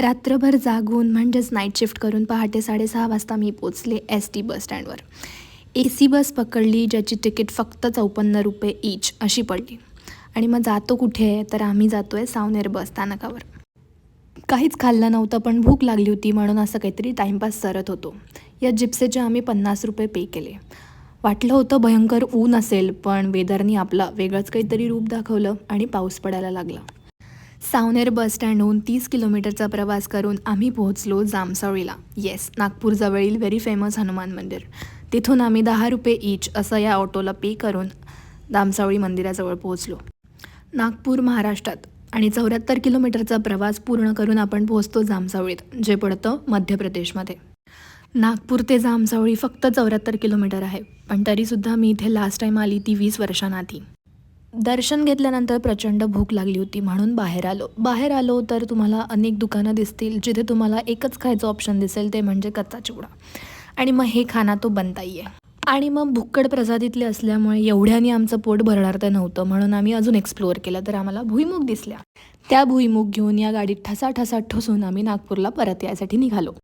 रात्रभर जागून म्हणजेच नाईट शिफ्ट करून पहाटे 6:30 वाजता मी पोचले ST बस स्टँडवर. AC बस पकडली ज्याची तिकीट फक्त 54 रुपये ईच अशी पडली. आणि मग जातो कुठे आहे तर आम्ही जातो आहे सावनेर बस स्थानकावर. काहीच खाल्लं नव्हतं पण भूक लागली होती म्हणून असं काहीतरी टाईमपास करत होतो. या जिप्सीचे आम्ही 50 रुपये पे केले. वाटलं होतं भयंकर ऊन असेल पण वेदरनी आपला वेगळंच काहीतरी रूप दाखवलं आणि पाऊस पडायला लागला. सावनेर बस स्टँडहून 30 किलोमीटरचा प्रवास करून आम्ही पोहोचलो जामसवळीला. येस, नागपूरजवळील व्हेरी फेमस हनुमान मंदिर. तिथून आम्ही 10 रुपये ईच असं या ऑटोला पे करून जामसवळी मंदिराजवळ पोहोचलो. नागपूर महाराष्ट्रात आणि 74 किलोमीटरचा प्रवास पूर्ण करून आपण पोहोचतो जामसवळीत, जे पडतं मध्य प्रदेशमध्ये. नागपूर ते जामसवळी फक्त 74 किलोमीटर आहे, पण तरीसुद्धा मी इथे लास्ट टाईम आली ती 20 वर्षांआधी. दर्शन घेतल्यानंतर प्रचंड भूक लागली होती म्हणून बाहेर आलो तर तुम्हाला अनेक दुकानं दिसतील जिथे तुम्हाला एकच खायचं ऑप्शन दिसेल ते म्हणजे कच्चा चिवडा. आणि मग हे खाना तो बनताही आहे. आणि मग भुक्कड प्रसादीतले असल्यामुळे एवढ्याने आमचं पोट भरणार तर नव्हतं म्हणून आम्ही अजून एक्सप्लोअर केलं तर आम्हाला भुईमुग दिसल्या. त्या भुईमुग घेऊन या गाडीत ठसा ठसा ठसून आम्ही नागपूरला परत यायसाठी निघालो.